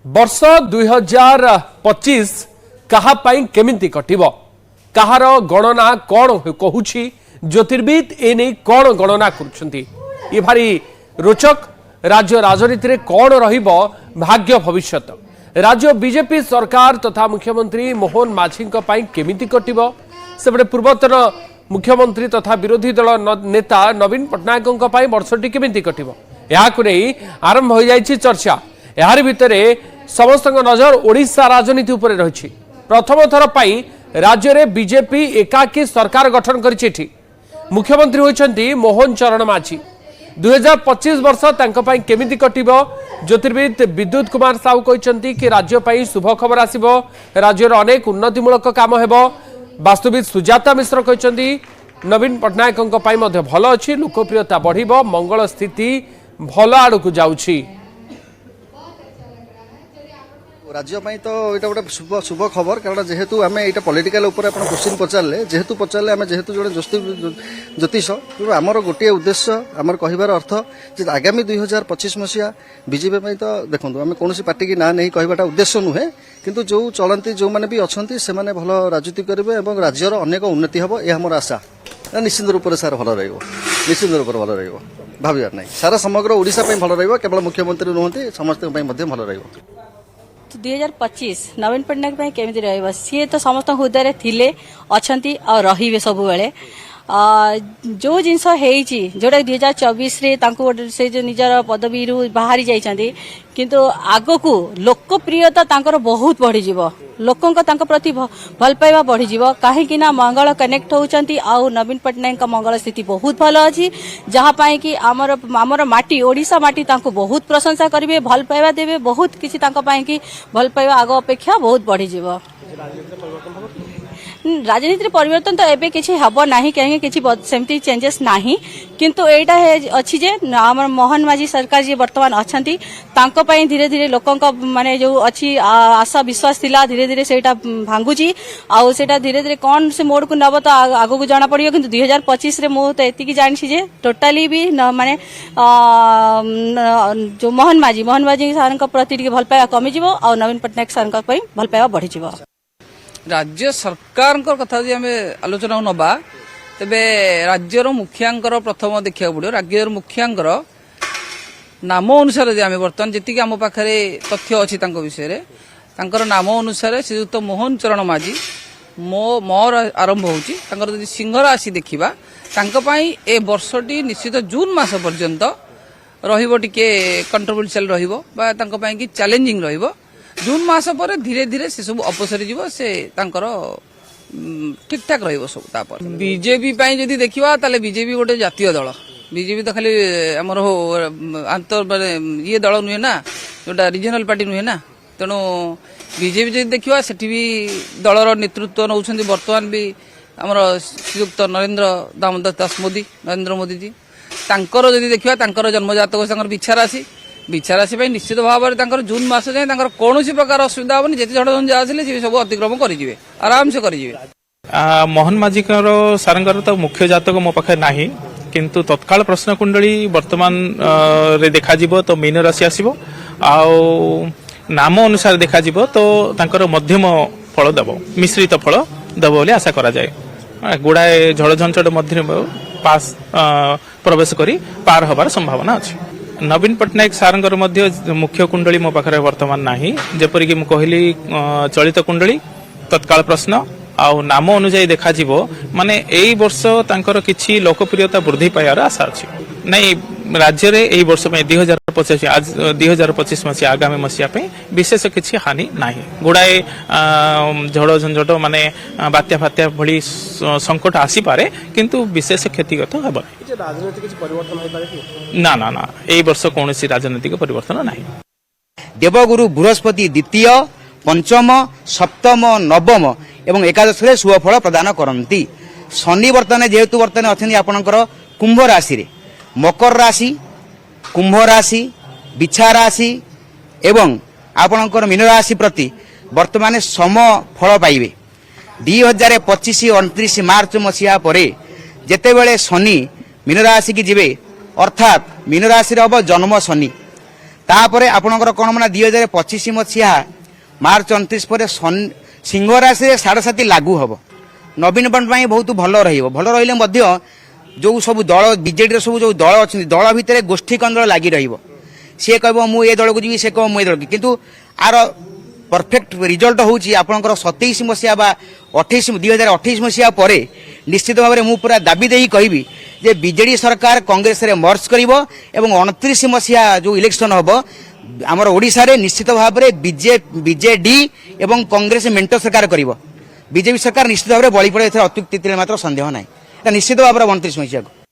वर्ष 2025 कहापाई केमिति कटिबो कहार गणना कौन कहूछि ज्योतिर्विद एने कौन गणना करुछंती ये भारी रोचक राज्य राजनीति रे कौन रहिबो भाग्य भविष्यत राज्य बीजेपी सरकार तथा मुख्यमंत्री मोहन माझी केमिति कटिबो सेबडे पूर्वतन मुख्यमंत्री तथा विरोधी दल नेता नवीन पट्टनायक वर्षटी केमिति कटिबो याकु नै आरंभ हो जाइछि चर्चा। यार भितरे समस्त नजर ओडिशा राजनीति उपर रही। प्रथम थर पाई राज्य रे बीजेपी एकाकी सरकार गठन करिछि। मुख्यमंत्री होइछंती मोहन चरण माझी। 2025 वर्ष तांको पाई केमिति कटिबो ज्योतिर्विद विद्युत कुमार साहू कहते कि राज्य पाई शुभ खबर आसिबो राज्यर अनेक उन्नतिमूलक काम हेबो। वास्तुविद सुजाता मिश्र कहते नवीन पट्टनायक भल अच्छी लोकप्रियता बढ़िबो मंगल स्थिति भल आड़ को जाउछि। राज्य तो यहाँ गोटे शुभ शुभ खबर कारण जेहेतु आम यहाँ पॉलिटिकल ऊपर आप क्वेश्चन पचारे जेहेतु पचारे आम जेहेतु जो ज्योतिष आमर गोटे उद्देश्य आमर कहबार अर्थ जे आगामी 2025 मसीहा बीजेपी तो देखो आम कौन पार्टी की ना नहीं कहबाटा उद्देश्य नुहे किंतु जो चलती जो मैंने भी अच्छा से भल राजनीति करेंगे और राज्यर अनेक उन्नति हम यह मोर आशा निश्चित रूप से सार भल निश्चित रूप से भल भावार ना सारा समग्र ओडिशा भल केवल मुख्यमंत्री नुहति समस्त भल रही। 2025 नवीन पट्टनायक केमिति रहइबो सी तो समस्त हृदय थिले अछंती और रहिबे सब बेले जो जिनस हेइची जोटा 2024 रे तांको से जो निजर पदवी रु बाहरी जाइछंती किंतु आगो को लोकप्रियता तांकर बहुत बढ़ी जीवो लोकंक तांको प्रति भल पाइबा बढ़ी जीवो काहे कि ना मंगल कनेक्ट होउचंती आ नवीन पट्टनायक का मंगल स्थिति बहुत भल अछि जहा पाए कि हमर माटी ओडिशा माटी तांको बहुत प्रशंसा करिवे भल पाइबा देबे बहुत किछि तांको पाए कि भल पाइबा आगो अपेक्षा बहुत बढ़ी जीवो। राजनीति परिवर्तन तो एबे किछि हबो नाही कहीं किछि सेमती चेंजेस नाही किंतु एटा अछि जे हमर मोहन माझी सरकार जे वर्तमान अछंती तांको पई धीरे धीरे लोकंक माने जो अछि आशा विश्वास थिला धीरे धीरे सेटा भांगुची आ सेटा धीरे धीरे कोन से मोड को नब तो आगो को जाना पड़ियो किंतु 2025 रे मो तो एति की जानछि जे टोटली भी माने जो मोहन माझी सरकार के प्रति भल पाया कमी जिवो और नवीन पट्टनायक सरकार पई भल पाया बढ़ी जिवो। राज्य सरकार कथा जी आम आलोचना नवा तेबे राज्यर मुखियांकर प्रथम देखा पड़ो राज्यर मुखियांकर नाम अनुसार आम बर्तमान जी आम पाखे तथ्य अच्छी विषय नाम अनुसार श्रीयुक्त मोहन चरण माझी मोर आरंभ होती सिंह राशि देखा ए वर्षटी निश्चित जून मास पर्यंत रे कंट्रोवर्शियल रही चैलेंजिंग रही जून मास पर धीरे धीरे से सब अपसरी जीव से ठीक ठाक रहिबो सब तापर बीजेपी पई जदी देखिबा ताले बीजेपी गोटे जातीय दल बीजेपी तो खाली हमर आंतर माने ये दल नुहे ना जोटा रीजनल पार्टी नुहे ना तेणु बीजेपी जदी देखिबा सेठी भी दलर नेतृत्व नउछंती वर्तमान भी हमर श्रीयुक्त नरेंद्र दामोदर दास मोदी नरेंद्र मोदी जी तांकर जदी देखिबा तांकर जन्मजातक संगर विचार राशि निश्चित भाव में जून मास जाए कौन प्रकार असुविधा हेनी जिते झड़ झंझा आसे सब अतिक्रम करेंगे आराम से करेंगे। मोहन माझी सारंगर तो मुख्य जातक मो पाखे ना किंतु तत्काल प्रश्न कुंडली वर्तमान रे देखा तो मीन राशि आसो नाम अनुसार देखा तो मध्यम फल दब मिश्रित फल दब बोली आशा करा जाए गुड़ाए झड़ झंझट मध्य पास प्रवेश करी पार हबार संभावना अच्छी। नवीन पट्टनायक सारंगर मुख्य कुंडली मो पाखे वर्तमान नाही जेपरिक मु कहली चलित कुंडली तत्काल प्रश्न आउ नाम अनुजाई देखा माने एई वर्ष तांकर किछि लोकप्रियता वृद्धि पाइबार आशा अछि नहीं राज्य रे एई वर्ष में 2025 आज 2025 मसीहा आगामी मसीहा पे विशेष किछि हानि नाही गुड़ाए झड़ झंझट माने बात्या फात्या भली संकट आसी पारे किंतु विशेष क्षतिगत हेब ना ना ना एई वर्ष कोनोसी राजनीतिक परिवर्तन नाही। देवगुरु बृहस्पति द्वितीय पंचम सप्तम नवम एवं एकादश रे शुभ फल प्रदान करती शनि वर्तमान जेहेतु वर्तमान अच्छे आपणकर कुंभ राशि रे मकर राशि कुंभ राशि बिछा राशि एवं आपणकर मीन राशि प्रति वर्तमान सम फल पाइबे 2025-29 मार्च मसीहा परे जेतेबेले शनि मीन राशि की जिबे अर्थात मीन राशि रे अब जन्म शनि तापर आपणकर कौन माना 2025 मसीहा मार्च 29 पर सिंह राशि 7.5 लागू हम नवीन पट्टनायक बहुत भल रही जो सब दल बीजेडी सब जो दल अच्छे दल भितर गोष्ठी कंदल लगी सी कह मु ए दल को जी सी कह मु दल किंतु आर परफेक्ट रिजल्ट हूँ आपंकर 27 मसीहा 2028 मसीहा पर निश्चित भाव में मु पूरा दाबी दे कहबी जे बीजेडी सरकार कांग्रेस रे मर्ज करिवो एवं 29 मसीहा जो इलेक्शन हम आमर ओडिशा रे निश्चित भाव में बीजेडी एवं कांग्रेस मेंट सरकार करिवो बीजेपी सरकार निश्चित भाव में बड़ी पड़े अत्युक्ति मात्र संदेह ना निश्चित भाव में 29 मसीहा को